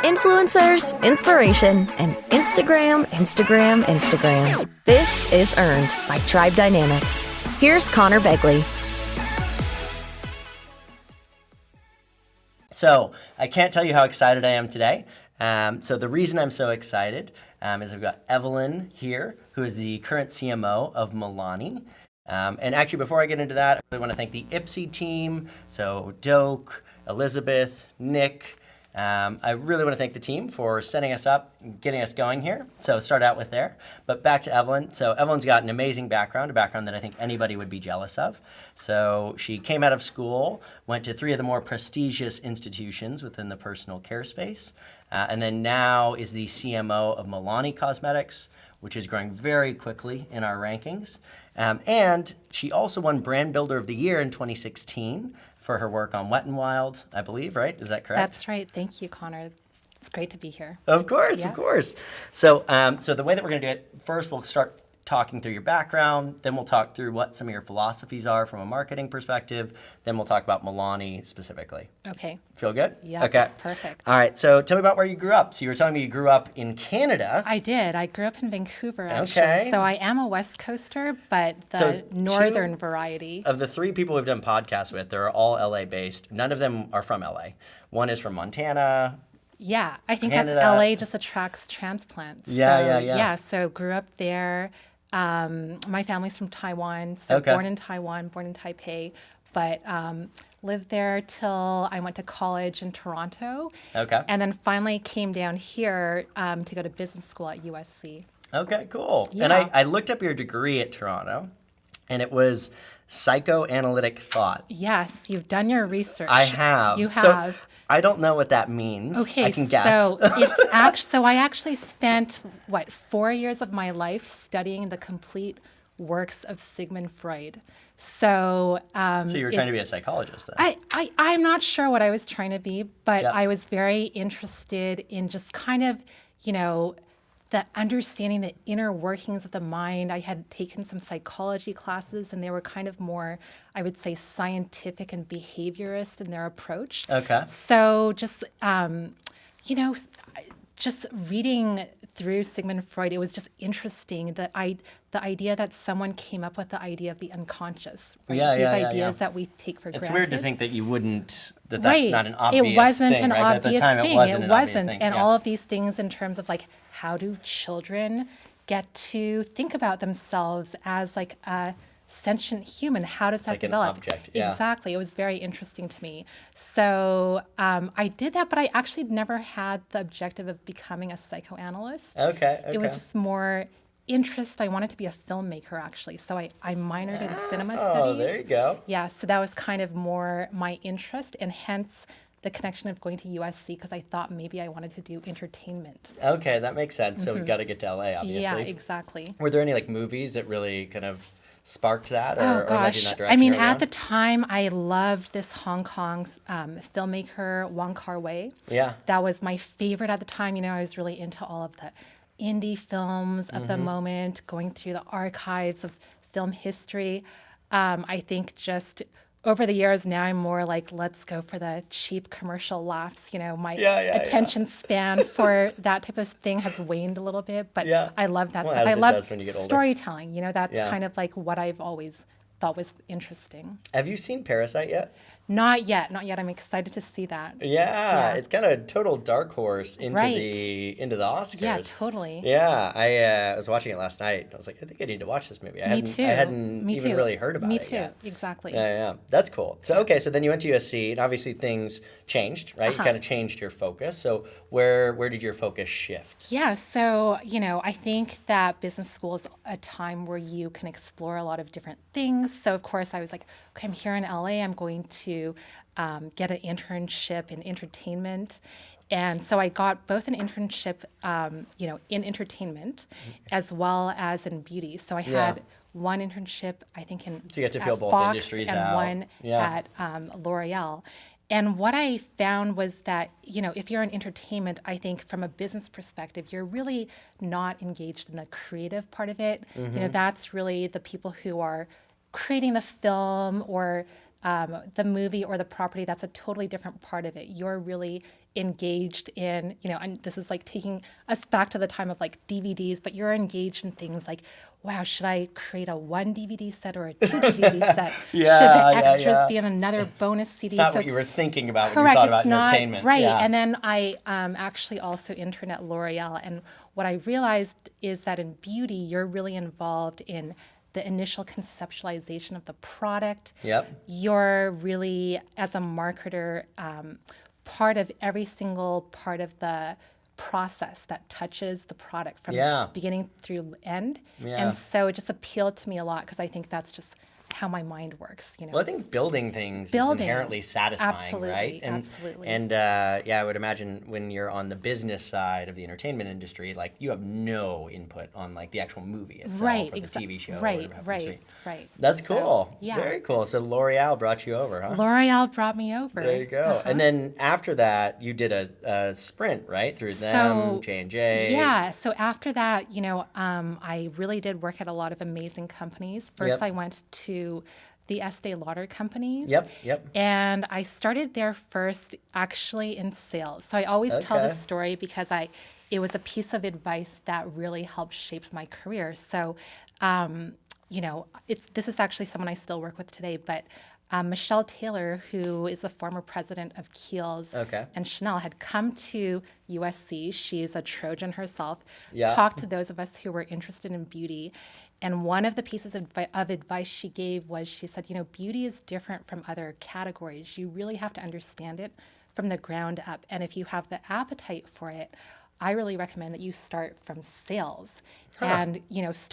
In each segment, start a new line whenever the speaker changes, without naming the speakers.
Influencers, inspiration, and Instagram. This is Earned by Tribe Dynamics. Here's Conor Begley.
So I can't tell you how excited I am today. So the reason I'm so excited is I've got Evelyn here, who is the current CMO of Milani. And actually, before I get into that, I really want to thank the Ipsy team. So Doak, Elizabeth, Nick. I really want to thank the team for setting us up, getting us going here. So start out with there. But back to Evelyn. So Evelyn's got an amazing background, a background that I think anybody would be jealous of. So she came out of school, went to 3 of the more prestigious institutions within the personal care space, and then now is the CMO of Milani Cosmetics, which is growing very quickly in our rankings. And she also won Brand Builder of the Year in 2016 for her work on Wet n Wild, I believe, right? Is that correct?
That's right. Thank you, Conor. It's great to be here.
Of course,
Yeah.
of course. So the way that we're going to do it, first we'll start talking through your background, then we'll talk through what some of your philosophies are from a marketing perspective, then we'll talk about Milani specifically.
Okay.
Feel good?
Yeah.
Okay.
Perfect.
All right, so tell me about where you grew up. So you were telling me you grew up in Canada.
I did. I grew up in Vancouver, actually.
Okay.
So I am a West Coaster, but the
So
northern variety.
Of the 3 people we've done podcasts with, they're all LA based. None of them are from LA. One is from Montana.
Yeah, I think
Canada.
that's LA just attracts transplants.
Yeah.
Yeah, so grew up there. My family's from Taiwan, so
Okay.
born in Taiwan, born in Taipei, but lived there till I went to college in Toronto.
Okay.
And then finally came down here to go to business school at USC.
Okay, cool.
Yeah.
And I looked up your degree at Toronto, and it was Psychoanalytic Thought.
Yes, you've done your research.
I have.
You have.
So I don't know what that means.
Okay,
I can guess.
so I actually spent 4 years of my life studying the complete works of Sigmund Freud. So
So you were trying to be a psychologist then?
I'm not sure what I was trying to be, but
Yep.
I was very interested in just kind of, the understanding the inner workings of the mind. I had taken some psychology classes, and they were kind of more, I would say, scientific and behaviorist in their approach.
Okay.
So just, just reading through Sigmund Freud, it was just interesting that the idea that someone came up with the idea of the unconscious, right?
Yeah,
These
yeah,
ideas
yeah.
that we take for
It's
granted.
weird to think that you wouldn't, that's
Right.
not an obvious
It wasn't
thing,
an
right?
obvious
But at the time
thing.
it wasn't an obvious thing.
And
Yeah.
all of these things in terms of how do children get to think about themselves as a sentient human? How does that
like an
develop?
object, yeah.
Exactly. It was very interesting to me. So I did that, but I actually never had the objective of becoming a psychoanalyst.
Okay.
It was just more interest. I wanted to be a filmmaker, actually. So I minored in cinema studies.
Oh, there you go.
Yeah, so that was kind of more my interest, and hence the connection of going to USC, because I thought maybe I wanted to do entertainment.
Okay, that makes sense. So we've got to get to LA, obviously.
Yeah, exactly.
Were there any movies that really kind of sparked that or
Oh
led you in
gosh,
that
I
direction
mean,
early
at
on?
the time, I loved this Hong Kong filmmaker, Wong Kar-wai.
Yeah.
That was my favorite at the time. I was really into all of the indie films of the moment, going through the archives of film history. I think just over the years now I'm more let's go for the cheap commercial laughs. My attention span for that type of thing has waned a little bit, but
Yeah.
I love that
Well,
stuff.
as
I
it
love
does when you get older.
storytelling. That's
Yeah.
kind of what I've always thought was interesting.
Have you seen Parasite yet?
Not yet. I'm excited to see that.
Yeah, it's kind of a total dark horse into
Right.
the Oscars.
Yeah, totally.
Yeah, I was watching it last night. I was like, I think I need to watch this movie. I hadn't
Me
even
too.
really heard about
Me
it
too.
yet.
Exactly.
Yeah, that's cool. So so then you went to USC, and obviously things changed, right? You kind of changed your focus. So where did your focus shift?
Yeah, so, I think that business school is a time where you can explore a lot of different things. So, of course, I was like, okay, I'm here in LA. I'm going to get an internship in entertainment. And so I got both an internship, in entertainment as well as in beauty. So I had one internship, I think,
So you get to feel
at
both
Fox
industries
and
out.
one
Yeah.
at L'Oreal. And what I found was that, if you're in entertainment, I think from a business perspective, you're really not engaged in the creative part of it. That's really the people who are creating the film or the movie or the property, that's a totally different part of it. You're really engaged in, and this is like taking us back to the time of like DVDs, but you're engaged in things like, wow, should I create a 1 DVD set or a 2 DVD set? Should the extras be in another bonus CD?
It's not what you were thinking about when you
Correct,
thought about
it's not,
entertainment.
right.
Yeah.
And then I actually also interned at L'Oreal, and what I realized is that in beauty, you're really involved in the initial conceptualization of the product.
Yep.
You're really, as a marketer, part of every single part of the process that touches the product from beginning through end.
Yeah.
And so it just appealed to me a lot because I think that's just how my mind works.
Well, I think building things is inherently satisfying,
absolutely,
right?
Absolutely.
And I would imagine when you're on the business side of the entertainment industry, like you have no input on like the actual movie itself or the TV show.
Right.
That's cool.
Yeah.
Very cool. So L'Oreal brought you over, huh?
L'Oreal brought me over.
There you go. And then after that, you did a sprint, right? Through them, J&J.
Yeah. So after that, I really did work at a lot of amazing companies. First, I went to the Estée Lauder companies.
Yep.
And I started there first actually in sales. So I always tell this story because it was a piece of advice that really helped shape my career. So, this is actually someone I still work with today, but Michelle Taylor, who is the former president of Kiehl's and Chanel, had come to USC. She's a Trojan herself, talked to those of us who were interested in beauty. And one of the pieces of advice she gave was, she said, beauty is different from other categories. You really have to understand it from the ground up. And if you have the appetite for it, I really recommend that you start from sales and,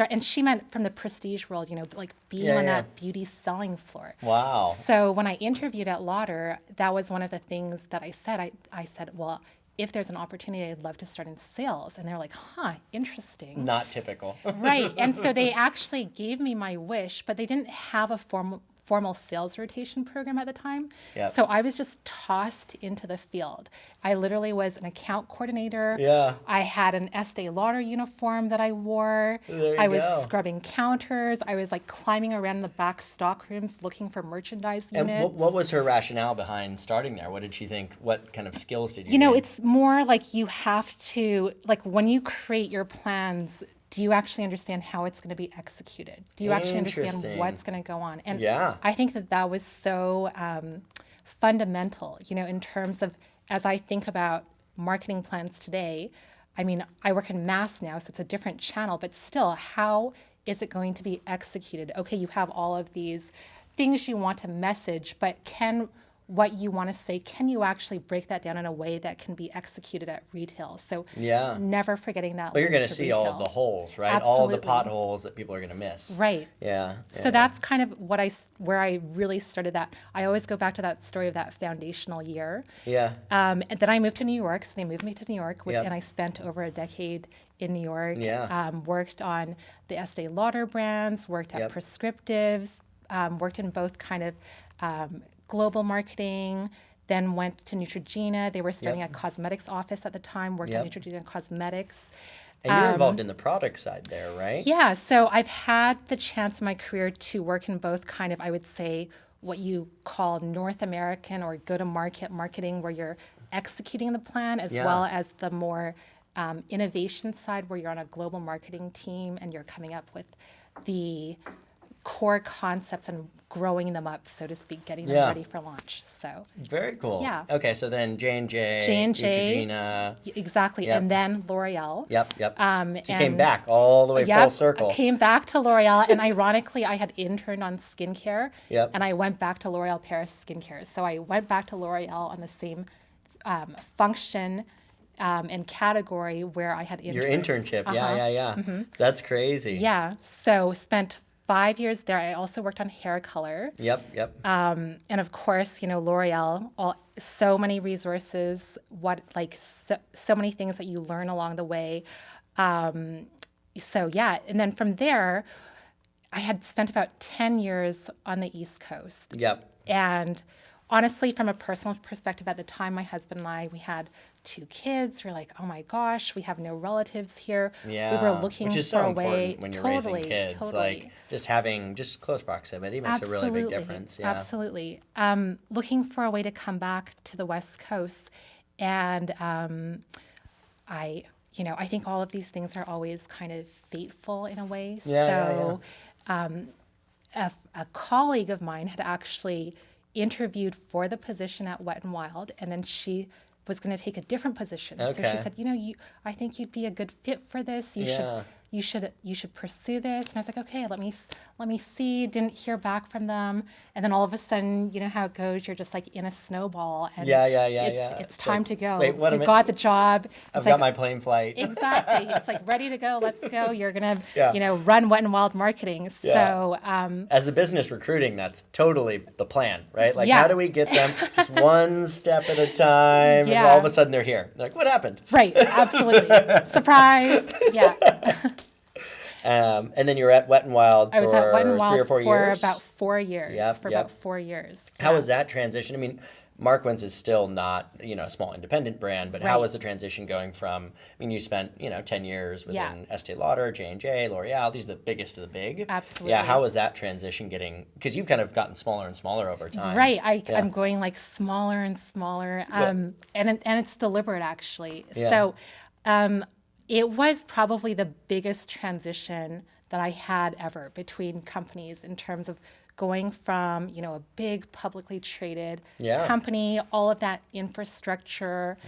and she meant from the prestige world, like being on that beauty selling floor.
Wow.
So when I interviewed at Lauder, that was one of the things that I said. I said, well, if there's an opportunity, I'd love to start in sales. And they're like, interesting.
Not typical.
Right. And so they actually gave me my wish, but they didn't have a formal sales rotation program at the time.
Yep.
So I was just tossed into the field. I literally was an account coordinator.
Yeah.
I had an Estée Lauder uniform that I wore. I was scrubbing counters. I was like climbing around the back stock rooms looking for merchandise units.
And what was her rationale behind starting there? What did she think? What kind of skills did you gain?
It's more like you have to, like when you create your plans, do you actually understand how it's going to be executed? Do you actually understand what's going to go on? And I think that was so fundamental, in terms of, as I think about marketing plans today. I mean, I work in mass now, so it's a different channel, but still, how is it going to be executed? Okay, you have all of these things you want to message, but what you want to say, can you actually break that down in a way that can be executed at retail? So never forgetting that.
Well, you're going to see all of the holes, right?
Absolutely.
All of the potholes that people are going to miss.
Right.
Yeah.
So that's kind of where I really started that. I always go back to that story of that foundational year.
Yeah.
And then I moved to New York. So they moved me to New York, and I spent over a decade in New York.
Yeah.
Worked on the Estée Lauder brands, worked at Prescriptives, worked in both kind of global marketing, then went to Neutrogena. They were starting a cosmetics office at the time, worked at Neutrogena Cosmetics.
And you're involved in the product side there, right?
Yeah, so I've had the chance in my career to work in both kind of, I would say, what you call North American or go-to-market marketing, where you're executing the plan, as well as the more innovation side, where you're on a global marketing team and you're coming up with the core concepts and growing them up, so to speak, getting them ready for launch. So
very cool.
Yeah.
Okay, so then J&J, Neutrogena.
Exactly, and then L'Oreal.
Yep. So you came back all the way full circle.
I came back to L'Oreal, and ironically, I had interned on skincare, and I went back to L'Oreal Paris Skincare. So I went back to L'Oreal on the same function and category where I had interned.
Your internship,
Mm-hmm.
That's crazy.
Yeah, so spent 5 years there. I also worked on hair color.
Yep.
And of course, L'Oreal, so many resources, so many things that you learn along the way. And then from there, I had spent about 10 years on the East Coast.
Yep.
And honestly, from a personal perspective, at the time, my husband and I, we had 2 kids. We're like, oh my gosh, we have no relatives here.
Yeah,
We were looking
which is
for
so
a way.
important when you're
Totally,
raising kids.
totally.
Like just having just close proximity makes a really big difference. Yeah.
Absolutely. Looking for a way to come back to the West Coast, and I think all of these things are always kind of fateful in a way.
Yeah,
A colleague of mine had actually interviewed for the position at Wet n Wild, and then she was going to take a different position. So she
Okay.
said, I think you'd be a good fit for this. You should pursue this. And I was like, okay, let me see. Didn't hear back from them, and then all of a sudden, you know how it goes. You're just like in a snowball, and it's time to go.
Wait, what
you got the job.
I've got my plane flight.
Exactly. It's like ready to go. Let's go. You're gonna,
Yeah.
run Wet n Wild marketing. So
As a business recruiting, that's totally the plan, right? Like,
Yeah.
how do we get them just one step at a time?
Yeah.
And all of a sudden they're here. They're like, what happened?
right, absolutely, surprise. Yeah,
And then you were at Wet n Wild for
I was at Wet n Wild
3 or 4
for
years.
about 4 years.
Yep,
for
yep.
about 4 years.
How was that transition? I mean, Markwins is still not, a small independent brand, but how
Right.
was the transition going from, you spent, 10 years
Yeah.
within Estée Lauder, J&J, L'Oreal, these are the biggest of the big.
Absolutely.
Yeah, how was that transition because you've kind of gotten smaller and smaller over time.
Right, I'm going like smaller and smaller, and it's deliberate actually.
Yeah.
So, it was probably the biggest transition that I had ever between companies in terms of going from a big publicly traded company, all of that infrastructure,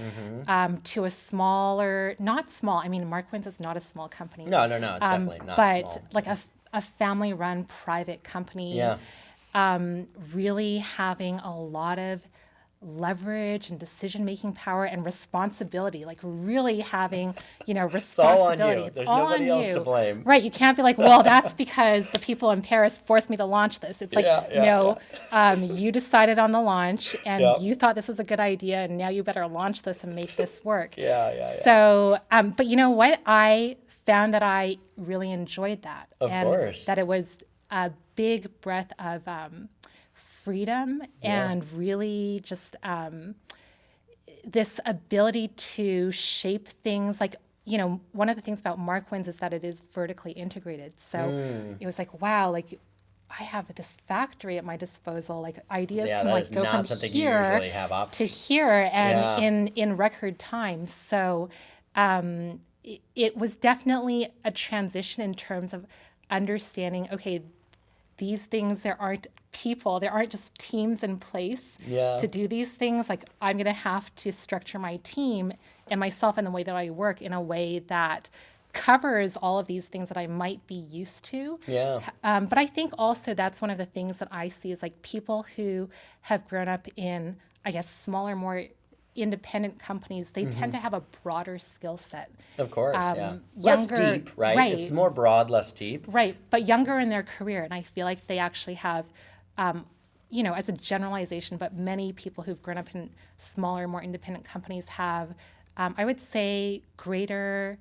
to a smaller, not small. I mean, Markwins is not a small company.
No, it's definitely not
but
small.
like a family-run private company.
Yeah.
Really having a lot of leverage and decision-making power and responsibility, like really having, responsibility.
It's all on you.
It's
There's
all
nobody
on
else
you.
to blame.
Right. You can't be like, well, that's because the people in Paris forced me to launch this. It's like, you decided on the launch and you thought this was a good idea, and now you better launch this and make this work. So, but you know what? I found that I really enjoyed that.
Of course.
That it was a big breath of freedom and really just this ability to shape things. Like, one of the things about Markwins is that it is vertically integrated. So it was like, wow, like I have this factory at my disposal. Like ideas can like go from here to here and in record time. So it was definitely a transition in terms of understanding, okay, these things, there aren't just teams in place to do these things. Like I'm going to have to structure my team and myself and the way that I work in a way that covers all of these things that I might be used to. But I think also that's one of the things that I see is like people who have grown up in, I guess, smaller, more independent companies, they tend to have a broader skill set.
Of course,
Less
deep, right? It's more broad, less deep.
Right, but younger in their career. And I feel like they actually have, as a generalization, but many people who've grown up in smaller, more independent companies have, I would say, greater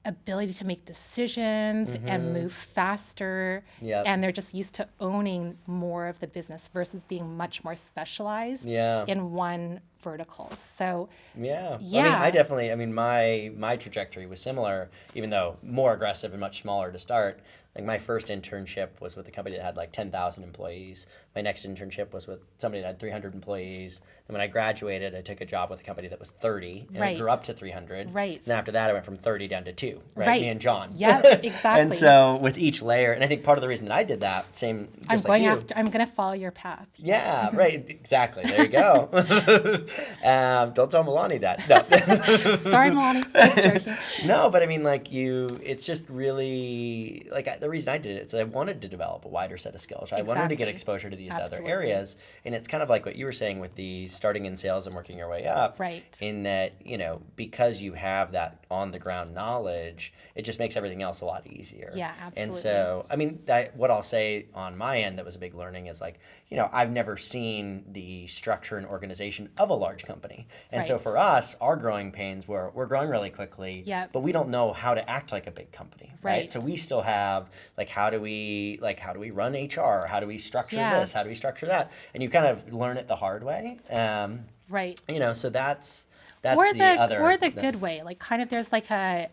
ability to make decisions and move faster. And they're just used to owning more of the business versus being much more specialized in one vertical. So
I mean, my trajectory was similar, even though more aggressive and much smaller to start. Like my first internship was with a company that had like 10,000 employees. My next internship was with somebody that had 300 employees. And when I graduated, I took a job with a company that was 30, and it grew up to 300.
Right.
And after that, I went from 30 down to 2, right? Me and John.
Yeah, exactly.
And so with each layer, and I think part of the reason that I did that,
I'm going to follow your path.
Yeah, right. Exactly. There you go. Don't tell Milani that. No.
Sorry, Milani. I was joking.
No, but I mean, like it's just really, like the reason I did it is I wanted to develop a wider set of skills. Right?
Exactly.
I wanted to get exposure to these other areas. And it's kind of like what you were saying with the starting in sales and working your way up.
Right.
In that, because you have that on the ground knowledge, message, it just makes everything else a lot easier.
Yeah, absolutely.
And so, I mean, what I'll say on my end that was a big learning is like, you know, I've never seen the structure and organization of a large company. And so
Right.
for us, our growing pains were we're growing really quickly,
Yep.
but we don't know how to act like a big company, right?
Right.
So we still have like how do we run HR? How do we structure
Yeah.
this? How do we structure that? And you kind of learn it the hard way.
Right.
You know, so that's
Or
the other
or the good way. Like kind of there's like a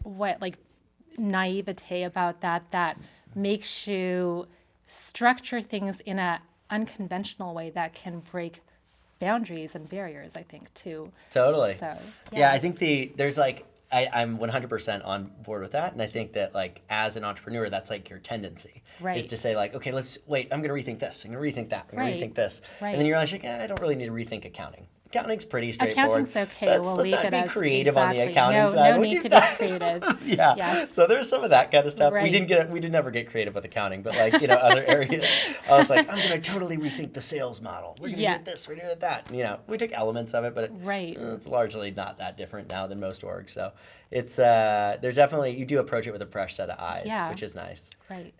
naivete about that makes you structure things in a unconventional way that can break boundaries and barriers, I think, too.
Totally.
So,
yeah, I think there's like I'm 100% on board with that, and I think that like as an entrepreneur, that's like your tendency is
Right.
to say like, okay, let's wait. I'm going to rethink this. I'm going to rethink that. I'm going to
Right.
rethink this,
Right.
and then you're like, I don't really need to rethink accounting. Accounting's pretty straightforward.
Accounting's okay.
Let's
We'll leave
not
it
be
as
creative on the
exactly.
accounting
No
side.
no
We'll
need
keep
to be
that.
creative.
Yeah.
Yes.
So there's some of that kind of stuff.
Right.
We didn't ever get creative with accounting, but like, you know, other areas. I was like, I'm going to totally rethink the sales model. We're going to
Yeah.
do this, we're going to do that. And, you know, we took elements of it, but
Right.
it's largely not that different now than most orgs. So it's there's definitely, you do approach it with a fresh set of eyes,
Yeah.
which is nice.
Right.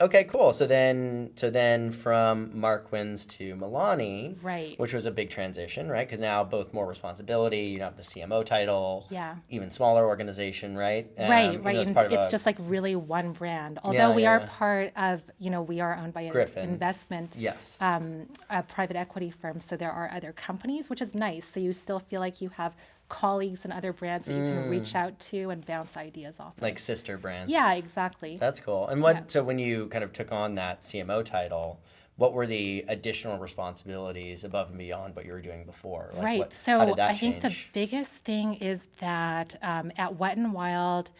Okay, cool. So then from Marquins to Milani,
Right.
which was a big transition, right? Because now both more responsibility, you have the CMO title,
Yeah.
even smaller organization, right?
Right.
Even though
And
part of
it's
a-
just like really one brand. Although
Yeah,
we
yeah,
are
yeah.
part of, we are owned by an
Griffin.
investment,
Yes.
a private equity firm. So there are other companies, which is nice. So you still feel like you have colleagues and other brands that you can reach out to and bounce ideas off of.
Like sister brands.
Yeah, exactly.
That's cool. And so when you kind of took on that CMO title, what were the additional responsibilities above and beyond what you were doing before? Like
Right.
how
So
did that
I think the
change?
biggest thing is that at Wet n Wild,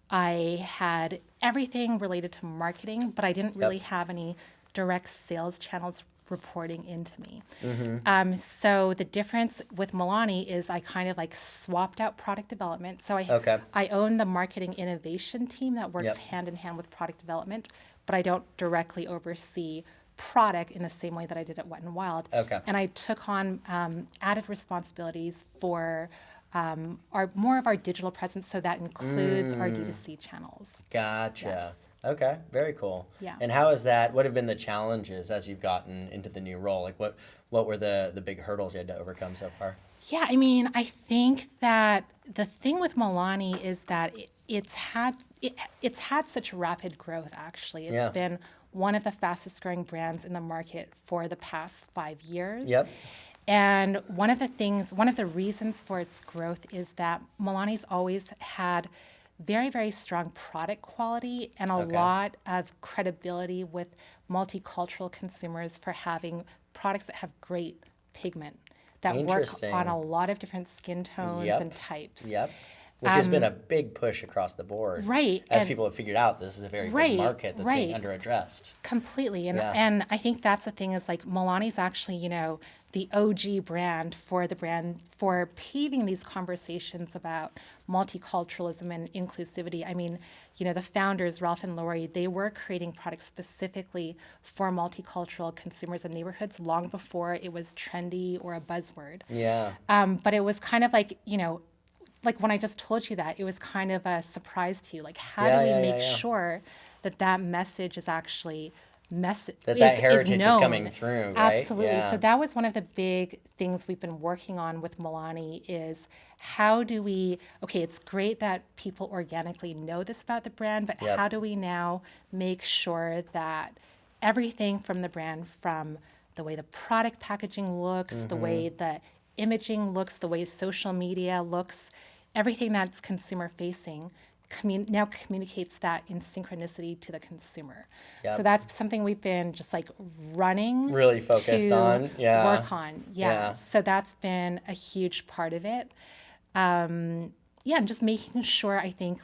I had everything related to marketing, but I didn't really have any direct sales channels reporting into me. So the difference with Milani is I kind of like swapped out product development. So I own the marketing innovation team that works
Yep.
hand in hand with product development, but I don't directly oversee product in the same way that I did at Wet n Wild.
Okay.
And I took on added responsibilities for more of our digital presence, so that includes our D2C channels.
Gotcha.
Yes.
Okay, very cool.
Yeah.
And how is that? What have been the challenges as you've gotten into the new role? Like what were the big hurdles you had to overcome so far?
Yeah, I mean, I think that the thing with Milani is that it's had such rapid growth. Actually, it's been one of the fastest growing brands in the market for the past 5 years.
Yep.
And one of the reasons for its growth is that Milani's always had very, very strong product quality and a lot of credibility with multicultural consumers for having products that have great pigment, that work
Interesting.
on a lot of different skin tones
Yep.
and types.
Yep. Which has been a big push across the board.
Right.
As
And-
people have figured out, this is a very
Right,
big market that's being
right.
underaddressed.
Completely. And
Yeah.
and I think that's the thing is like Milani's actually, the OG brand for paving these conversations about multiculturalism and inclusivity. I mean, the founders, Ralph and Lori, they were creating products specifically for multicultural consumers and neighborhoods long before it was trendy or a buzzword.
Yeah.
But it was kind of like, like when I just told you that, it was kind of a surprise to you. Like, how do we make sure that message is actually
That heritage is coming through, right?
Absolutely.
Yeah.
So that was one of the big things we've been working on with Milani is how do we, it's great that people organically know this about the brand, but
Yep.
how do we now make sure that everything from the brand, from the way the product packaging looks, the way the imaging looks, the way social media looks, everything that's consumer facing now communicates that in synchronicity to the consumer.
Yep.
So that's something we've been just like running
Really focused
to
on, yeah.
work on. Yeah.
Yeah.
So that's been a huge part of it. And just making sure, I think,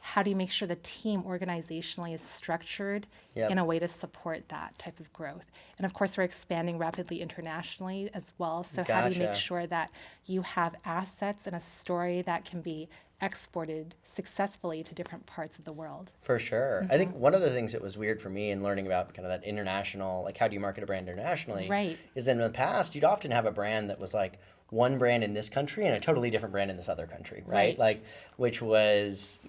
how do you make sure the team organizationally is structured
Yep.
in a way to support that type of growth? And of course, we're expanding rapidly internationally as well. So how do you make
Gotcha.
sure that you have assets and a story that can be exported successfully to different parts of the world?
For sure. I think one of the things that was weird for me in learning about kind of that international, like how do you market a brand internationally,
Right.
is in the past, you'd often have a brand that was like one brand in this country and a totally different brand in this other country, right?
Right.
Like, which was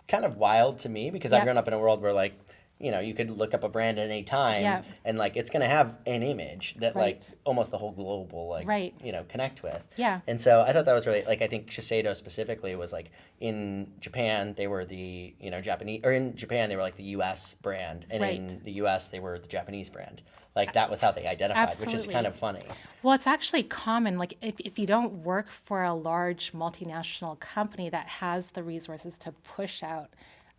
kind of wild to me because I've
Yep.
grown up in a world where like, you know, you could look up a brand at any time
Yep.
and like it's going to have an image that like
Right.
almost the whole globe will like,
Right.
you know, connect with.
Yeah.
And so I thought that was really, like, I think Shiseido specifically was like in Japan, they were the, you know, Japanese, or in Japan, they were like the US brand. And in
Right.
the US, they were the Japanese brand. Like that was how they identified, which is
Absolutely.
kind of funny.
Well, it's actually common. Like, if you don't work for a large multinational company that has the resources to push out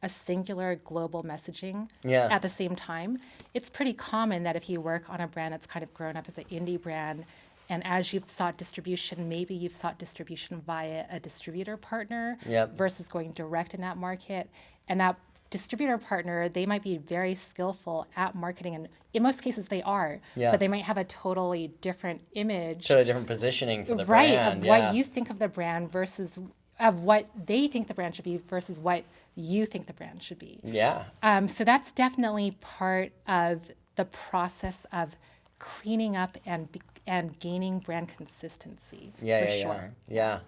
a singular global messaging
Yeah.
at the same time, it's pretty common that if you work on a brand that's kind of grown up as an indie brand, and as you've sought distribution, maybe you've sought distribution via a distributor partner
Yep.
versus going direct in that market. And that distributor partner, they might be very skillful at marketing, and in most cases they are,
Yeah.
but they might have a totally different image,
Totally different positioning for the
right,
brand.
of
Yeah.
what you think of the brand versus of what they think the brand should be versus what you think the brand should be.
Yeah.
So that's definitely part of the process of cleaning up and gaining brand consistency.
Yeah,
for
yeah,
sure.
yeah.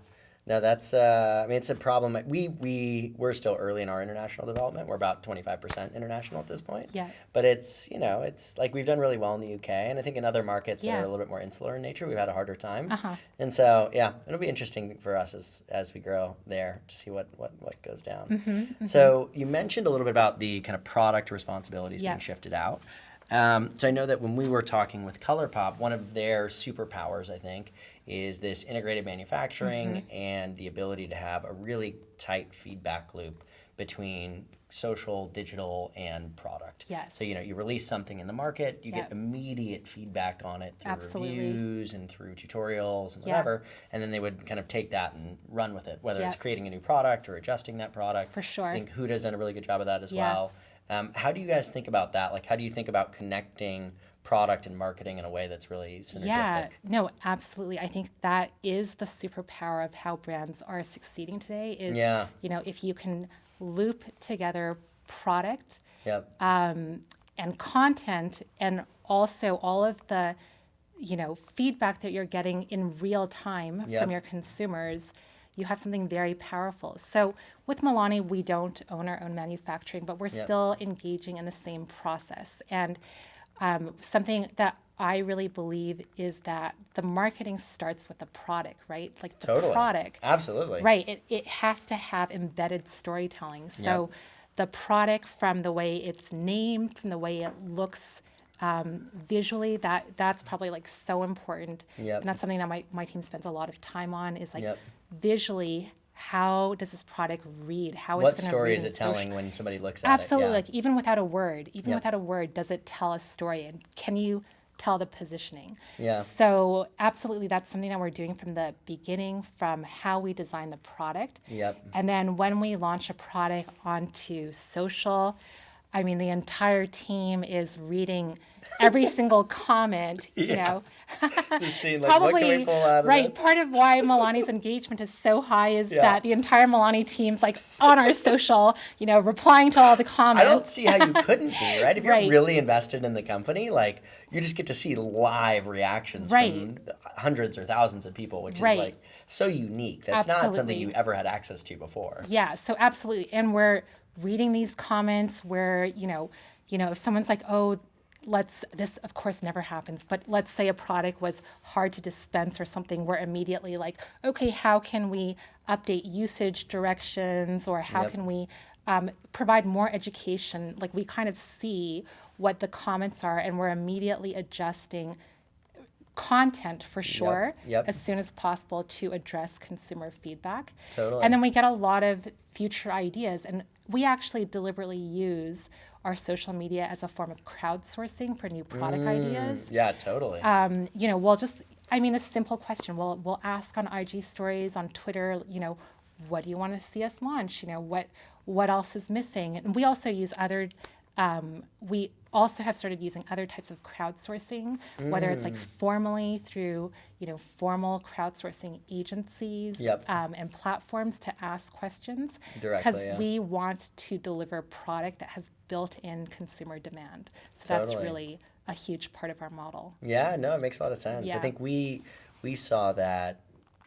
No, that's, I mean, it's a problem. We're still early in our international development. We're about 25% international at this point.
Yeah.
But it's, you know, it's like we've done really well in the UK. And I think in other markets that
Yeah.
are a little bit more insular in nature, we've had a harder time.
Uh-huh.
And so, yeah, it'll be interesting for us as we grow there to see what goes down. So you mentioned a little bit about the kind of product responsibilities
Yeah.
being shifted out. So I know that when we were talking with ColourPop, one of their superpowers, I think, is this integrated manufacturing and the ability to have a really tight feedback loop between social, digital, and product.
Yes.
So, you know, you release something in the market, you get
Yep.
immediate feedback on it through
Absolutely.
reviews and through tutorials and
Yeah.
whatever, and then they would kind of take that and run with it, whether it's
Yep.
creating a new product or adjusting that product.
For sure.
I think Huda's done a really good job of that as
Yeah.
well. How do you guys think about that? Like, how do you think about connecting product and marketing in a way that's really synergistic?
Yeah, no, absolutely. I think that is the superpower of how brands are succeeding today is,
Yeah.
you know, if you can loop together product
Yep.
and content and also all of the, you know, feedback that you're getting in real time
Yep.
from your consumers, you have something very powerful. So with Milani, we don't own our own manufacturing, but we're
Yep.
still engaging in the same process. And something that I really believe is that the marketing starts with the product, right? Like the
Totally.
product.
Absolutely.
Right. It has to have embedded storytelling. So the product, from the way it's named, from the way it looks visually, that's probably like so important.
Yep.
And that's something that my team spends a lot of time on is like
Yep.
visually, how does this product read? How is
What
it gonna
story
read
is
in
it
social-
telling when somebody looks at
Absolutely.
it?
Like even without a word,
Yep.
does it tell a story? And can you tell the positioning?
Yeah.
So absolutely, that's something that we're doing from the beginning, from how we design the product.
Yep.
And then when we launch a product onto social, I mean, the entire team is reading every single comment, you know.
Just seeing,
It's
like, what can
probably
we pull out of
right.
this?
Part of why Milani's engagement is so high is
Yeah.
that the entire Milani team's like on our social, you know, replying to all the
I
comments.
don't see how you couldn't be, right? If you're
Right.
really invested in the company, like, you just get to see live reactions
Right.
from hundreds or thousands of people, which
Right.
is, like, so unique. That's not something
Absolutely.
you ever had access to before.
Yeah, so absolutely. And we're reading these comments where, you know, if someone's like, oh, this of course never happens, but let's say a product was hard to dispense or something, we're immediately like, okay, how can we update usage directions, or how
Yep.
can we provide more education? Like, we kind of see what the comments are, and we're immediately adjusting content for sure
yep.
as soon as possible to address consumer feedback.
Totally.
And then we get a lot of future ideas, and we actually deliberately use our social media as a form of crowdsourcing for new product ideas.
Yeah, totally.
You know, we'll just, I mean, a simple question. We'll ask on IG stories, on Twitter, you know, what do you want to see us launch? What else is missing? And we also use we also have started using other types of crowdsourcing, whether it's like formally through, formal crowdsourcing agencies and platforms to ask questions.
Directly,
because we want to deliver product that has built-in consumer demand. So that's really a huge part of our model.
Yeah, no, it makes a lot of sense.
Yeah.
I think we saw that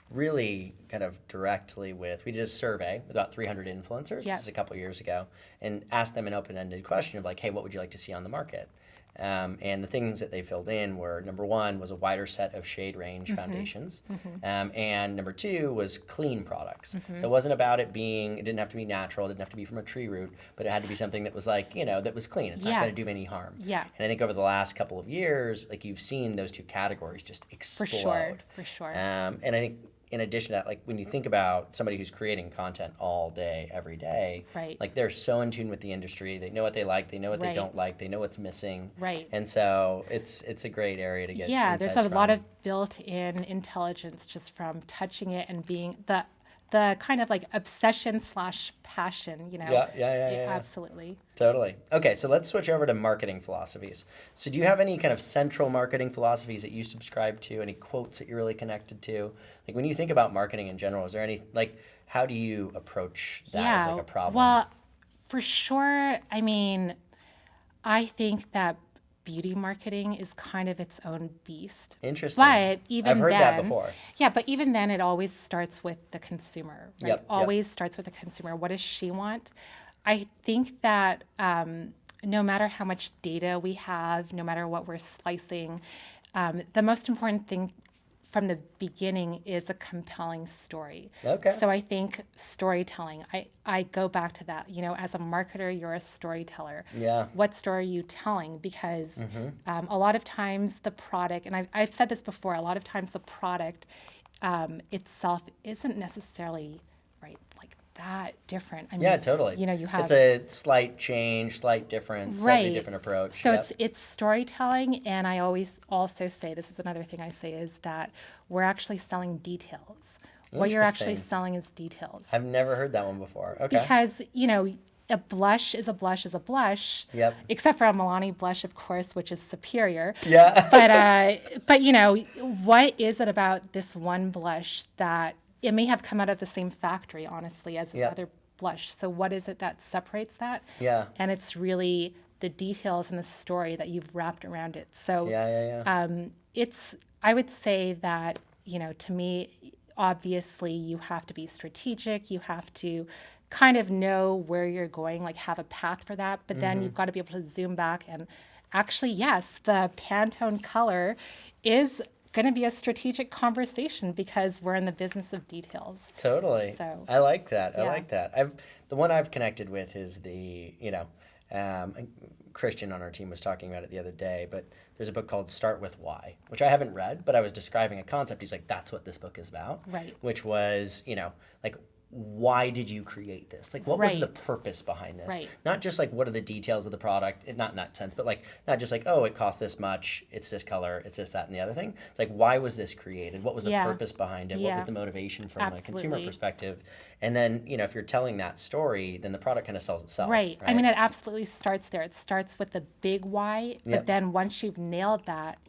really kind of directly we did a survey with about 300 influencers this is a couple years ago, and asked them an open-ended question of like, hey, what would you like to see on the market? And the things that they filled in were, number one was a wider set of shade range foundations, and number two was clean products. So it wasn't about it didn't have to be natural, it didn't have to be from a tree root, but it had to be something that was like, that was clean. It's not going to do any harm.
Yeah.
And I think over the last couple of years, like you've seen those two categories just explode.
For sure.
And I think in addition to that, like when you think about somebody who's creating content all day, every day, like they're so in tune with the industry. They know what they like, they know what they don't like, they know what's missing.
Right.
And so it's a great area to get
there's a lot of built-in intelligence just from touching it and being the kind of like obsession / passion,
Yeah.
Absolutely.
Totally. Okay, so let's switch over to marketing philosophies. So do you have any kind of central marketing philosophies that you subscribe to? Any quotes that you're really connected to? Like when you think about marketing in general, is there any, like, how do you approach that as like a problem?
Well, for sure. I mean, I think that beauty marketing is kind of its own beast.
Interesting.
But even
I've heard that before.
Yeah, but even then it always starts with the consumer, right?
Yep.
Always starts with the consumer. What does she want? I think that no matter how much data we have, no matter what we're slicing, the most important thing from the beginning is a compelling story.
Okay.
So I think storytelling, I go back to that. As a marketer, you're a storyteller.
Yeah.
What story are you telling? Because a lot of times the product, and I've said this before, a lot of times the product itself isn't necessarily like that different. I mean,
yeah, totally.
You have
it's a slight change, slight difference, slightly different approach.
So it's storytelling, and I always also say, this is another thing I say, is that we're actually selling details. What you're actually selling is details.
I've never heard that one before. Okay.
Because, a blush is a blush is a blush.
Yep.
Except for a Milani blush, of course, which is superior.
Yeah.
But what is it about this one blush that it may have come out of the same factory, honestly, as this other blush. So what is it that separates that?
Yeah.
And it's really the details and the story that you've wrapped around it. So I would say that, to me, obviously you have to be strategic. You have to kind of know where you're going, like have a path for that. But then you've got to be able to zoom back and actually, yes, the Pantone color is going to be a strategic conversation because we're in the business of details.
Totally.
So
I like that. I like that. The one I've connected with is the, Christian on our team was talking about it the other day, but there's a book called Start With Why, which I haven't read, but I was describing a concept. He's like, that's what this book is about.
Right.
Which was, like, why did you create this? Like, what was the purpose behind this?
Right.
Not just like, what are the details of the product? Not in that sense, but like, not just like, oh, it costs this much, it's this color, it's this, that, and the other thing. It's like, why was this created? What was the purpose behind it? What was the motivation from a consumer perspective? And then, if you're telling that story, then the product kind of sells itself.
Right. I mean, it absolutely starts there. It starts with the big why, but then once you've nailed that,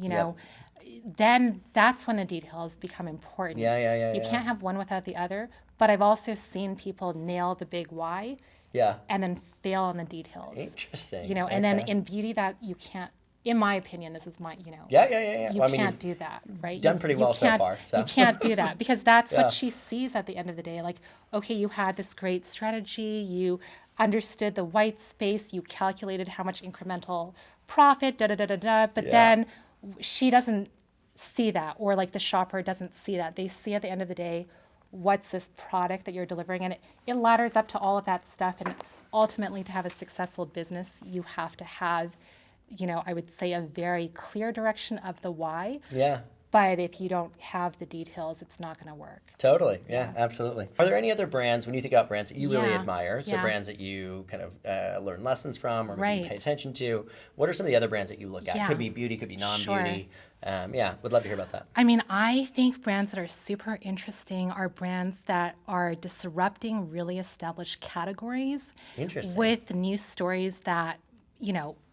then that's when the details become important. You can't have one without the other. But I've also seen people nail the big why and then fail on the details.
Interesting.
And then in beauty that you can't, in my opinion, this is my, You can't do that, right?
Done pretty well so far. So.
You can't do that because that's what she sees at the end of the day. Like, okay, you had this great strategy. You understood the white space. You calculated how much incremental profit, But then she doesn't see that, or like the shopper doesn't see that. They see at the end of the day, what's this product that you're delivering? And it ladders up to all of that stuff. And ultimately, to have a successful business, you have to have, I would say, a very clear direction of the why.
Yeah.
But if you don't have the details, it's not going to work.
Totally. Yeah, absolutely. Are there any other brands, when you think about brands that you really
Yeah.
admire, so
Yeah.
brands that you kind of learn lessons from or maybe
Right.
pay attention to, what are some of the other brands that you look at?
Yeah.
Could be beauty, could be non-beauty.
Sure.
Yeah, would love to hear about that.
I mean, I think brands that are super interesting are brands that are disrupting really established categories
Interesting.
with new stories that,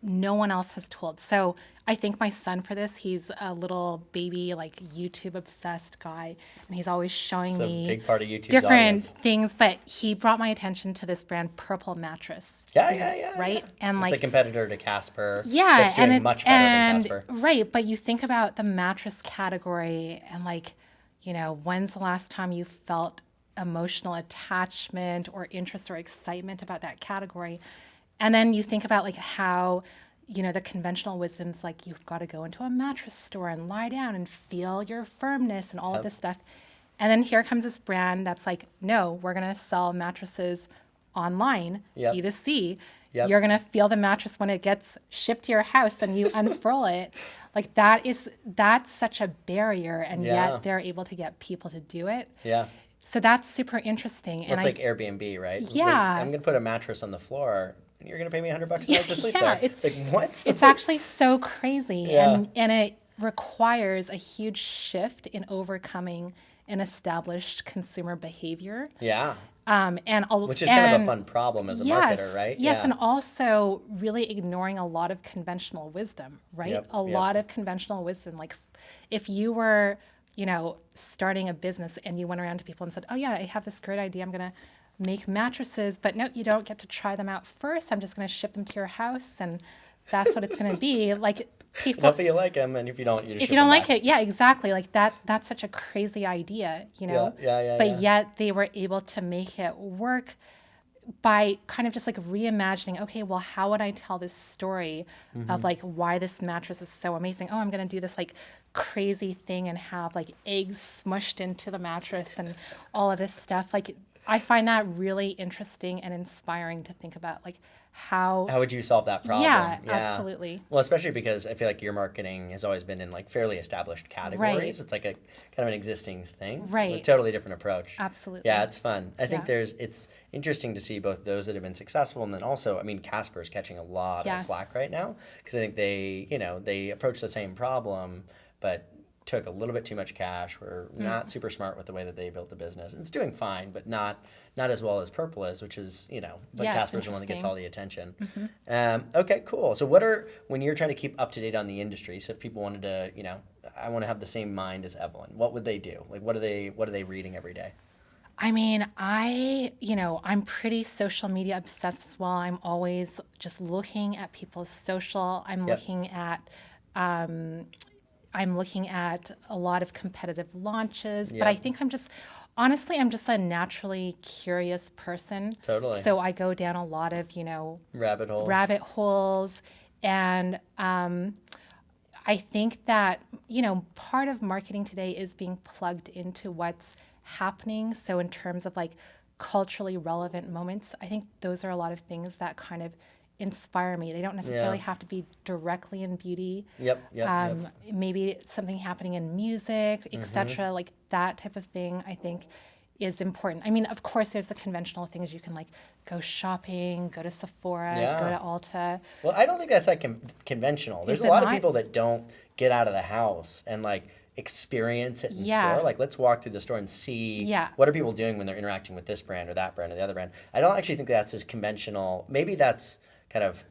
no one else has told. So I thank my son for this. He's a little baby, like YouTube obsessed guy, and he's always showing
It's a
me
big part of YouTube's
different
audience.
things. But he brought my attention to this brand, Purple Mattress.
Yeah.
Right? And
It's
like,
a competitor to Casper.
yeah,
That's doing
and
much better than Casper.
right. But you think about the mattress category, and like, when's the last time you felt emotional attachment or interest or excitement about that category? And then you think about like how, the conventional wisdom's like you've got to go into a mattress store and lie down and feel your firmness and all of this stuff. And then here comes this brand that's like, no, we're going to sell mattresses online,
Yep.
D2C.
Yep.
You're going to feel the mattress when it gets shipped to your house and you unfurl it. Like that's such a barrier, and
Yeah.
yet they're able to get people to do it.
Yeah.
So that's super interesting.
Well, it's like Airbnb, right?
Yeah.
Like, I'm going to put a mattress on the floor, and you're going to pay me $100 a night to sleep there.
It's
like, what?
It's actually so crazy,
Yeah.
and it requires a huge shift in overcoming an established consumer behavior.
Yeah.
Which
is kind of a fun problem as a marketer, right?
Yes,
Yeah.
and also really ignoring a lot of conventional wisdom, right?
Yep,
A
yep.
lot of conventional wisdom. Like if you were, starting a business and you went around to people and said, oh yeah, I have this great idea, I'm going to make mattresses, but no, you don't get to try them out first. I'm just going to ship them to your house, and that's what it's going to be. Like people,
Hopefully you like them, and if you don't, you just
if you don't like it, yeah, exactly. Like that's such a crazy idea,
Yeah.
But yet they were able to make it work by kind of just like reimagining, okay, well, how would I tell this story of like why this mattress is so amazing? Oh, I'm going to do this like crazy thing and have like eggs smushed into the mattress and all of this stuff. Like I find that really interesting and inspiring to think about, like how
would you solve that problem?
Yeah, absolutely.
Well, especially because I feel like your marketing has always been in like fairly established categories.
Right.
It's like a kind of an existing thing.
Right.
A totally different approach.
Absolutely.
Yeah, it's fun. I think
Yeah.
it's interesting to see both those that have been successful, and then also, I mean, Casper's catching a lot of
Yes.
flack right now because I think they approach the same problem, but took a little bit too much cash, were not super smart with the way that they built the business. And it's doing fine, but not as well as Purple is, which is, but
Yeah, it's
Casper's the one that gets
interesting.
all the attention. Okay, cool. So when you're trying to keep up to date on the industry, so if people wanted to, I want to have the same mind as Evelyn, what would they do? Like, what are they reading every day?
I mean, I'm pretty social media obsessed as well. I'm always just looking at people's social. I'm
Yep.
looking at a lot of competitive launches,
Yep.
but I think I'm just a naturally curious person.
Totally.
So I go down a lot of,
Rabbit holes.
And I think that, part of marketing today is being plugged into what's happening. So in terms of like culturally relevant moments, I think those are a lot of things that kind of inspire me. They don't necessarily
Yeah.
have to be directly in beauty.
Yep.
Maybe something happening in music, etc. Like that type of thing, I think is important. I mean, of course, there's the conventional things you can like go shopping, go to Sephora,
Yeah.
go to Ulta.
Well, I don't think that's like conventional. There's
Is
a
it
lot of
not?
people that don't get out of the house and like experience it in
Yeah.
store. Like, let's walk through the store and see
Yeah.
what are people doing when they're interacting with this brand or that brand or the other brand. I don't actually think that's as conventional. Maybe that's kind of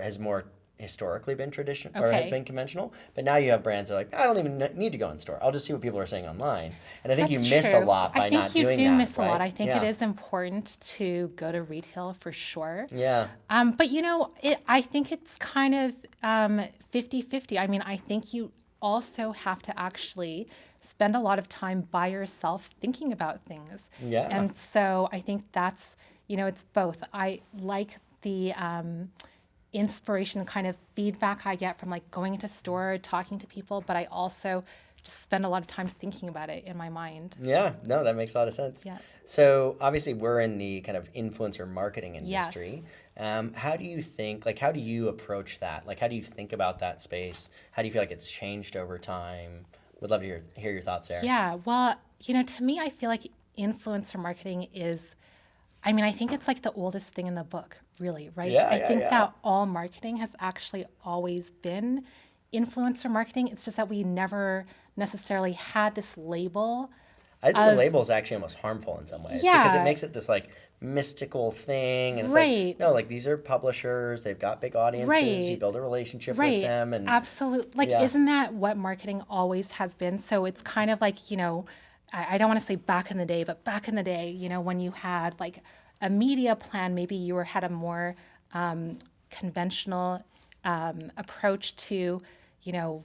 has more historically been traditional or has
Okay.
been conventional. But now you have brands that are like, I don't even need to go in store. I'll just see what people are saying online. And I think
That's
you miss a
true.
lot by not doing that.
I think you do miss a lot.
right?
I think
Yeah.
it is important to go to retail for sure.
Yeah.
But I think it's kind of 50-50. I mean, I think you also have to actually spend a lot of time by yourself thinking about things.
Yeah.
And so I think that's, it's both. I like the inspiration kind of feedback I get from like going into store, talking to people, but I also just spend a lot of time thinking about it in my mind.
Yeah, no, that makes a lot of sense.
Yeah.
So obviously we're in the kind of influencer marketing industry.
Yes.
How do you approach that? Like, how do you think about that space? How do you feel like it's changed over time? Would love to hear your thoughts there.
Yeah, well, to me, I feel like influencer marketing is, I think it's like the oldest thing in the book, really, right?
Yeah,
I
yeah,
think
yeah.
that all marketing has actually always been influencer marketing. It's just that we never necessarily had this label.
I think the label is actually almost harmful in some ways because it makes it this like mystical thing, and it's
Right.
like, no, like these are publishers, they've got big audiences,
Right.
you build a relationship
Right.
with them, and
Absolutely. Like,
Yeah.
isn't that what marketing always has been? So it's kind of like, I don't want to say back in the day, but back in the day, when you had like a media plan, maybe you had a more conventional approach to,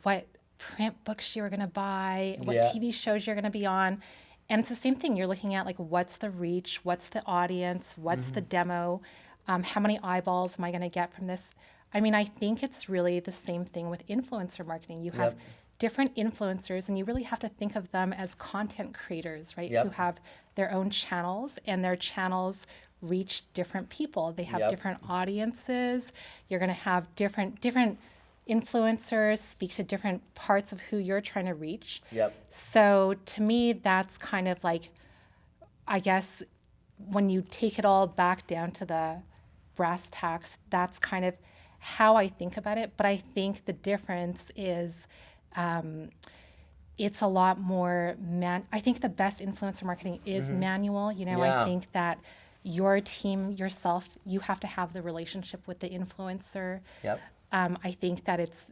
what print books you were going to buy, what
Yeah.
TV shows you're going to be on. And it's the same thing. You're looking at like, what's the reach? What's the audience? What's the demo? How many eyeballs am I going to get from this? I think it's really the same thing with influencer marketing. You have different influencers, and you really have to think of them as content creators, right? Who have their own channels, and their channels reach different people. They have different audiences. You're going to have different influencers speak to different parts of who you're trying to reach. So to me, that's kind of like, I guess, when you take it all back down to the brass tacks, that's kind of how I think about it. But I think the difference is it's a lot more I think the best influencer marketing is manual. I think that your team, yourself, you have to have the relationship with the influencer. I think that it's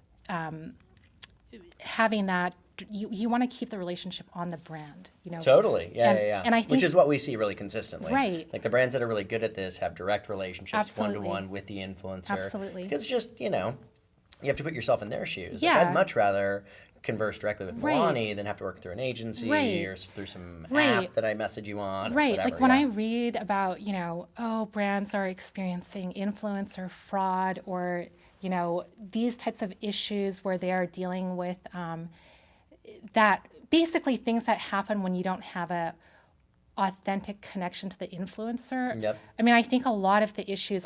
having that, you want to keep the relationship on the brand,
Totally. Yeah.
And I think,
which is what we see really consistently.
Right.
Like the brands that are really good at this have direct relationships
Absolutely.
one-to-one with the influencer.
Absolutely.
Because just, you have to put yourself in their shoes.
Yeah.
Like, I'd much rather converse directly with
Right.
Milani than have to work through an agency
Right.
or through some
Right.
app that I message you on. Or
right.
whatever.
Like when I read about, brands are experiencing influencer fraud, or, these types of issues where they are dealing with that, basically things that happen when you don't have a authentic connection to the influencer. I think a lot of the issues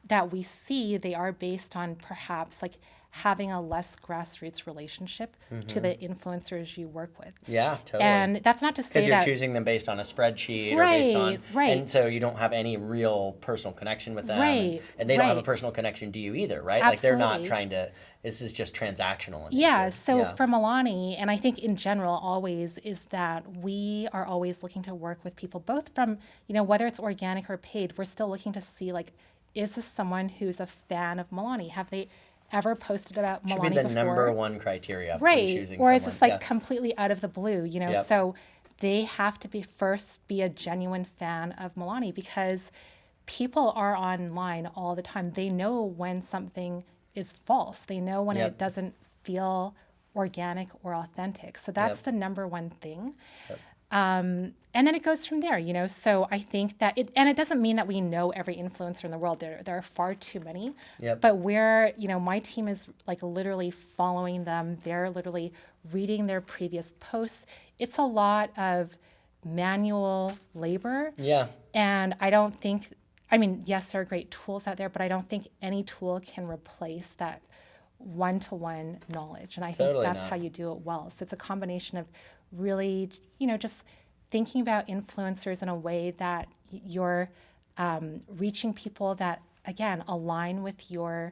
that we see, they are based on perhaps like having a less grassroots relationship to the influencers you work with.
Yeah, totally.
And that's not to say
because you're
that
choosing them based on a spreadsheet
Right,
or based on,
right.
and so you don't have any real personal connection with them,
Right,
and they don't have a
right.
personal connection to you either, right? Like they're not
Absolutely.
trying to. This is just transactional.
Yeah,
nature.
so for Milani, and I think in general always, is that we are always looking to work with people, both from, whether it's organic or paid, we're still looking to see, like, is this someone who's a fan of Milani? Have they ever posted about Milani
Should be the
before?
number one criteria when
Right,
choosing
or
someone.
is this like completely out of the blue,
Yep.
So they have to be a genuine fan of Milani, because people are online all the time. They know when something is false. They know when it doesn't feel organic or authentic. So that's the number one thing. And then it goes from there, So I think that it doesn't mean that we know every influencer in the world. There are far too many. But my team is like literally following them. They're literally reading their previous posts. It's a lot of manual labor. And I don't think, yes, there are great tools out there, but I don't think any tool can replace that one-to-one knowledge. And I think that's how you do it well. So it's a combination of really, just thinking about influencers in a way that you're reaching people that, again, align with your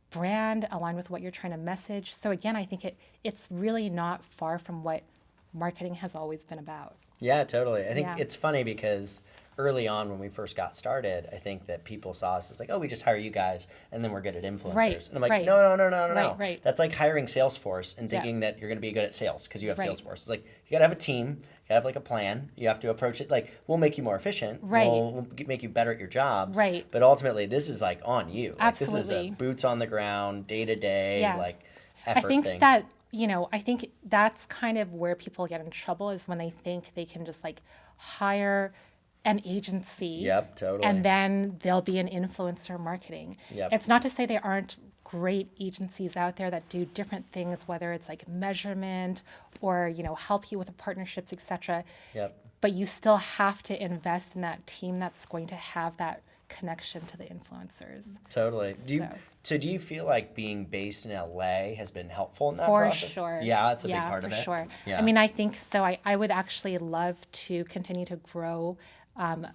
brand, align with what you're trying to message. So again, I think it's really not far from what marketing has always been about.
Yeah, totally. I think it's funny because early on when we first got started, I think that people saw us as like, oh, we just hire you guys and then we're good at influencers.
Right,
And I'm like,
right.
no.
Right.
That's like hiring Salesforce and thinking that you're going to be good at sales because you have Salesforce. It's like, you got to have a team, you got to have like a plan, you have to approach it like, we'll make you more efficient, we'll make you better at your jobs.
Right.
But ultimately, this is like on you. Like,
Absolutely.
this is a boots on the ground, day to day, like effort
I think
thing.
that, I think that's kind of where people get in trouble, is when they think they can just like hire an agency.
Yep, totally.
And then there'll be an influencer marketing.
Yep.
It's not to say there aren't great agencies out there that do different things, whether it's like measurement or, help you with partnerships, et cetera.
Yep.
But you still have to invest in that team that's going to have that connection to the influencers.
Totally. Do you feel like being based in LA has been helpful in that
For
process?
sure.
Yeah, that's a big part
for
of it.
Sure.
Yeah.
I mean, I think so. I would actually love to continue to grow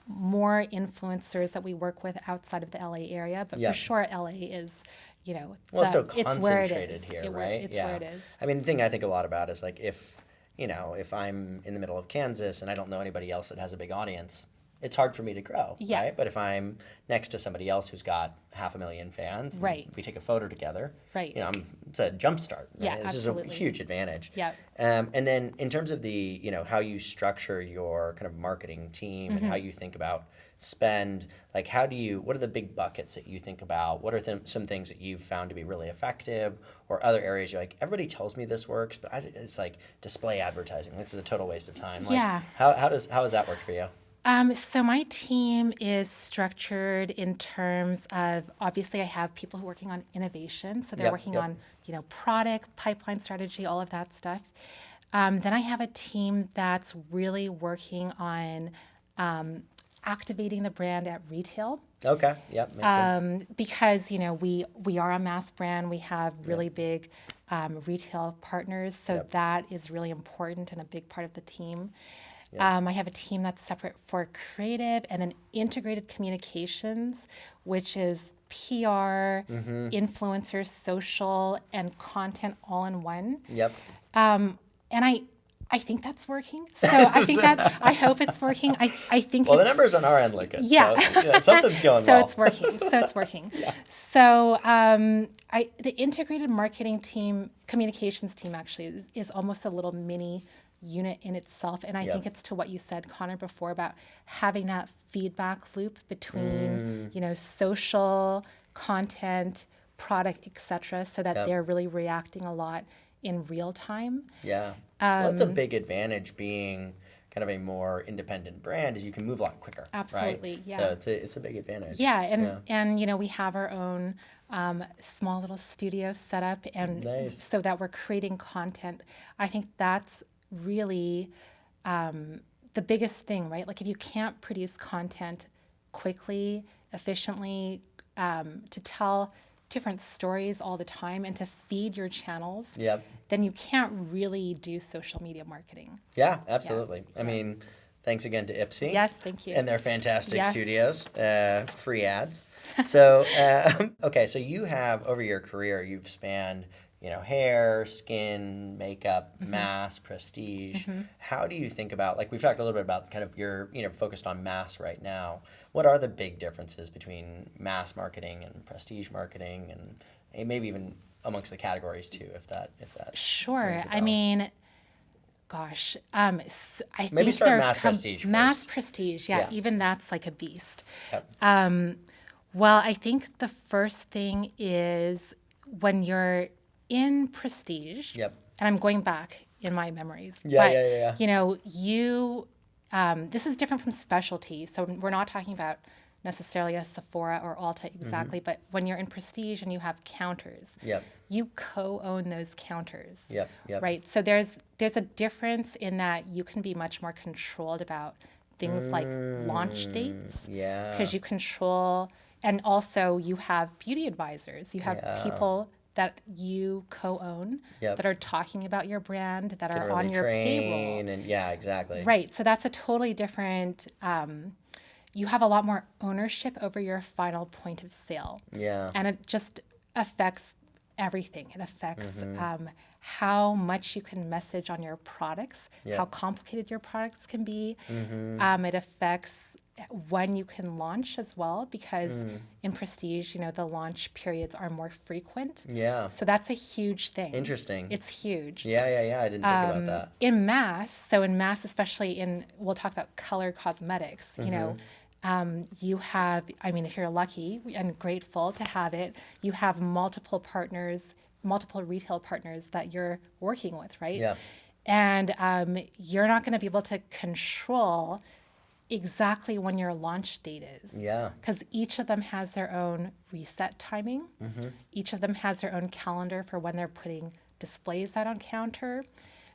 more influencers that we work with outside of the LA area, but for sure, LA is,
Well, it's so
it's where it
concentrated
is.
here, right?
It's where it is.
I mean, the thing I think a lot about is like if I'm in the middle of Kansas and I don't know anybody else that has a big audience, it's hard for me to grow, right? But if I'm next to somebody else who's got 500,000 fans, and
Right.
we take a photo together,
Right.
It's a jump start. Right?
Yeah,
It's
absolutely.
just a huge advantage.
Yeah.
And then in terms of the, how you structure your kind of marketing team and how you think about spend, like what are the big buckets that you think about? What are some things that you've found to be really effective, or other areas you're like, everybody tells me this works, but it's like display advertising. This is a total waste of time. Like,
Yeah.
How has that worked for you?
So my team is structured in terms of, obviously I have people who are working on innovation. So they're working on, product, pipeline strategy, all of that stuff. Then I have a team that's really working on activating the brand at retail.
Okay. Yep. Makes sense.
Because, we are a mass brand. We have really big retail partners. So that is really important and a big part of the team. I have a team that's separate for creative and then integrated communications, which is PR, influencers, social, and content all in one.
Yep.
And I think that's working. So I hope it's working. I think
the numbers on our end look good.
Yeah.
So, something's going
so
well.
It's working. So it's working. So the integrated marketing team, communications team actually is almost a little mini unit in itself. And I think it's to what you said, Conor, before about having that feedback loop between, social, content, product, et cetera, so that they're really reacting a lot in real time.
Yeah. Well, it's a big advantage being kind of a more independent brand is you can move a lot quicker.
Absolutely,
right?
yeah.
So it's a big advantage.
Yeah, and we have our own small little studio set up, and so that we're creating content. I think that's really the biggest thing, right? Like if you can't produce content quickly, efficiently, to tell different stories all the time and to feed your channels, then you can't really do social media marketing.
Yeah, absolutely. I mean, thanks again to Ipsy.
Yes, thank you.
And their fantastic studios, free ads. So, okay, so you have, over your career, you've spanned, hair, skin, makeup, mass, prestige. How do you think about, like we've talked a little bit about kind of your, focused on mass right now. What are the big differences between mass marketing and prestige marketing and maybe even amongst the categories too, if that
Sure. I mean, gosh, I think
maybe start mass prestige first.
Mass prestige, yeah, even that's like a beast.
Yep.
Well, I think the first thing is when you're in prestige, and I'm going back in my memories, but this is different from specialty. So we're not talking about necessarily a Sephora or Ulta exactly, but when you're in prestige and you have counters, you co-own those counters, right? So there's a difference in that you can be much more controlled about things like launch dates, because you control, and also you have beauty advisors, you have people that you co-own that are talking about your brand, that are on your payroll.
And exactly.
Right. So that's a totally different, you have a lot more ownership over your final point of sale.
Yeah.
And it just affects everything. It affects how much you can message on your products, how complicated your products can be. It affects when you can launch as well, because in prestige, the launch periods are more frequent. Yeah. So that's a huge thing.
Interesting.
It's huge.
Yeah. I didn't think about that.
In mass, especially we'll talk about color cosmetics, you have, I mean, if you're lucky and grateful to have it, you have multiple partners, multiple retail partners that you're working with, right? Yeah. And you're not going to be able to control exactly when your launch date is. Yeah. Because each of them has their own reset timing. Each of them has their own calendar for when they're putting displays out on counter.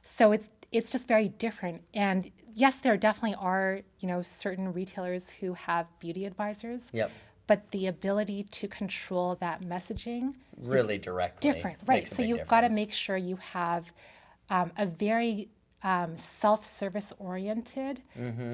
So it's just very different. And yes, there definitely are, certain retailers who have beauty advisors. Yep. but the ability to control that messaging
Really directly.
different, right?
Makes a
So
big
you've got to
difference.
make sure you have a very self-service oriented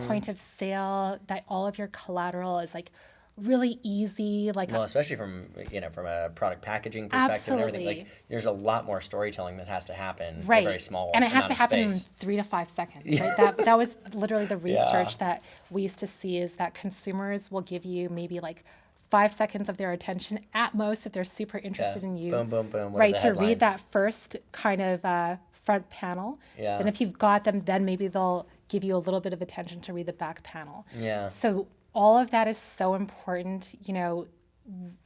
point of sale, that all of your collateral is like really easy, like
Well, especially from a product packaging perspective and everything,
Absolutely.
like there's a lot more storytelling that has to happen in
right,
a very small
and it has
amount
to
of
happen in
space.
3 to 5 seconds, right? That was literally the research
Yeah.
that we used to see, is that consumers will give you maybe like 5 seconds of their attention at most if they're super interested in you.
Boom, boom, boom. What are
Right,
the
to read
headlines?
that first kind of front panel.
Yeah.
Then if you've got them, then maybe they'll give you a little bit of attention to read the back panel.
Yeah.
So all of that is so important.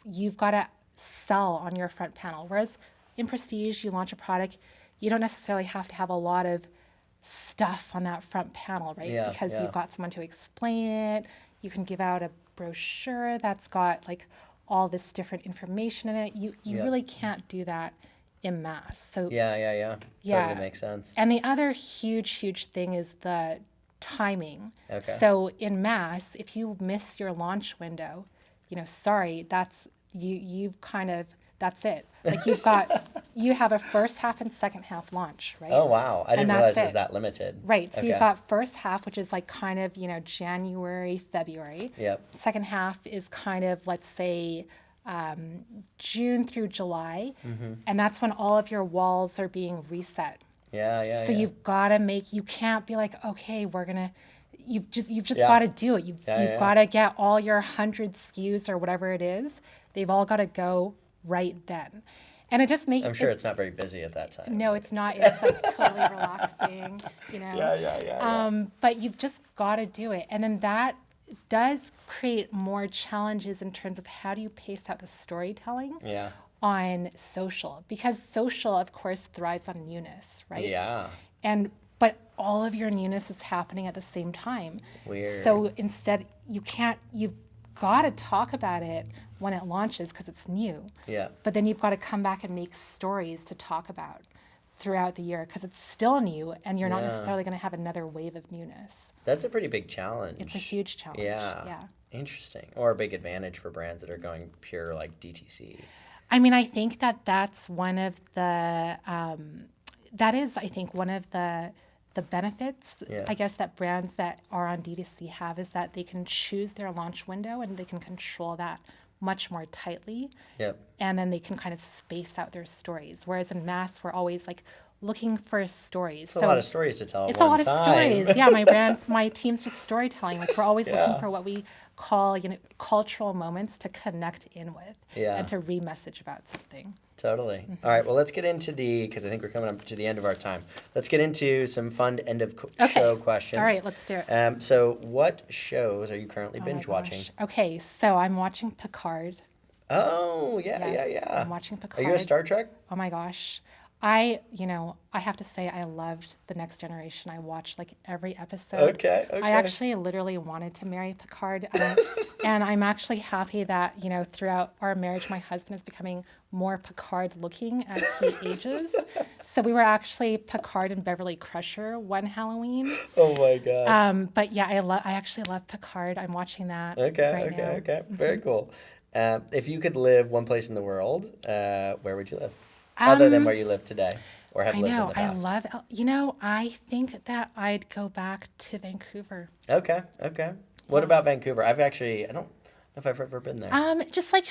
You've got to sell on your front panel. Whereas in prestige, you launch a product, you don't necessarily have to have a lot of stuff on that front panel, right?
Yeah,
Because
yeah.
you've got someone to explain it. You can give out a brochure that's got like all this different information in it. You
Yeah.
really can't do that in mass. So
Yeah. Totally makes sense.
and the other huge thing is the timing.
Okay.
So in mass, if you miss your launch window, sorry, that's that's it. Like you have a first half and second half launch, right?
Oh, wow. I didn't
And
realize
that's
it was
it.
that limited.
Right. So
Okay.
you've got first half, which is like kind of, January, February.
Yep.
Second half is kind of, let's say, June through July.
Mm-hmm.
And that's when all of your walls are being reset.
Yeah.
So you've got to you can't be like, okay, you've just
Yeah.
got to do it. You've
Yeah.
got to get all your 100 SKUs or whatever it is. They've all got to go right then. And it just makes
I'm sure it's not very busy at that time.
no, it's not. It's like totally relaxing,
Yeah.
But you've just got to do it. And then that does create more challenges in terms of how do you pace out the storytelling
Yeah.
on social, because social, of course, thrives on newness, right?
Yeah.
But all of your newness is happening at the same time.
Weird.
So instead, you've got to talk about it when it launches because it's new.
Yeah.
But then you've got to come back and make stories to talk about throughout the year because it's still new and you're not
Yeah.
necessarily going to have another wave of newness.
That's a pretty big challenge.
It's a huge challenge.
Yeah. Interesting. Or a big advantage for brands that are going pure like DTC.
I mean, I think that's one of the, that is, I think, one of the benefits,
Yeah.
I guess, that brands that are on D2C have is that they can choose their launch window and they can control that much more tightly.
Yep.
And then they can kind of space out their stories. Whereas in mass, we're always like looking for stories.
It's a lot of stories to tell at
It's a
one
lot of
time.
stories. Yeah, my team's just storytelling. Like we're always looking for what we call, cultural moments to connect in with
Yeah.
and to re-message about something.
Totally.
Mm-hmm.
All right. Well, let's get into because I think we're coming up to the end of our time. Let's get into some fun end of show questions.
All right, let's do it.
So, what shows are you currently
Oh my
binge watching?
gosh. Okay, so I'm watching Picard.
Oh, yeah.
Yes, I'm watching
Are
Picard.
you a Star Trek?
Oh my gosh. I have to say I loved The Next Generation. I watched like every episode.
Okay.
I actually literally wanted to marry Picard. And I'm actually happy that, throughout our marriage, my husband is becoming more Picard looking as he ages. So we were actually Picard and Beverly Crusher one Halloween.
Oh my God.
But yeah, I actually love Picard. I'm watching that right now.
Okay. Very cool. If you could live one place in the world, where would you live? Other than where you live today or have
I
lived in
know.
the past.
I think that I'd go back to Vancouver.
Okay. What about Vancouver? I don't know if I've ever been there.
Just like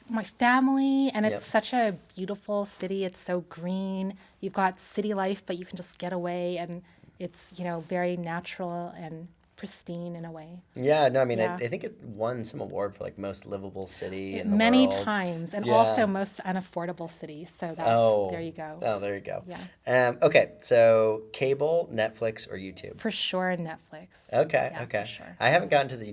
my family, and it's
Yep.
such a beautiful city. It's so green. You've got city life, but you can just get away, and it's very natural and pristine in a way.
Yeah, no, I mean,
Yeah.
I think it won some award for like most livable city in the
Many
world.
times, and
Yeah.
also most unaffordable city. So that's there you go.
Oh, there you go.
Yeah.
Okay, so cable, Netflix, or YouTube?
For sure, Netflix.
Okay,
Yeah,
okay.
For sure.
I haven't gotten to the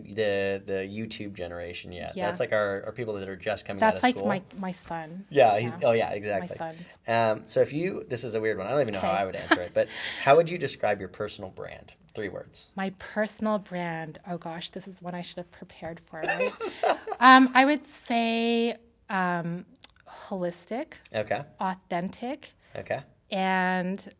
YouTube generation yet.
Yeah.
That's like our people that are just coming
That's
out of
like
school.
my son.
Yeah, exactly.
My sons.
So this is a weird one. I don't even know how
Okay.
I would answer it, but how would you describe your personal brand? 3 words.
My personal brand. Oh gosh, this is one I should have prepared for, right? I would say holistic,
Okay.
authentic,
Okay.
and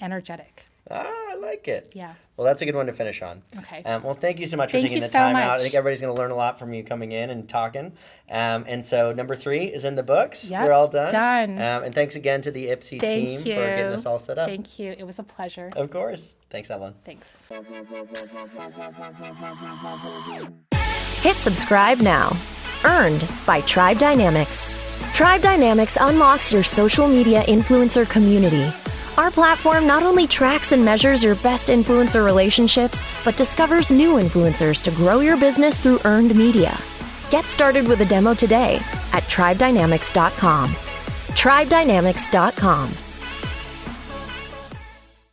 energetic.
I like it.
Yeah.
Well, that's a good one to finish on.
Okay.
Well, thank you so much for
Thank
taking
you
the
so
time out. I
much.
think everybody's going to learn a lot from you coming in and talking. And so number 3 is in the books.
Yep,
We're all done.
done.
And thanks again to the Ipsy team
Thank you.
for getting us all set up.
Thank you. It was a pleasure.
Of course. Thanks, Evelyn.
Thanks.
Hit subscribe now. Earned by Tribe Dynamics. Tribe Dynamics unlocks your social media influencer community. Our platform not only tracks and measures your best influencer relationships, but discovers new influencers to grow your business through earned media. Get started with a demo today at tribedynamics.com. tribedynamics.com.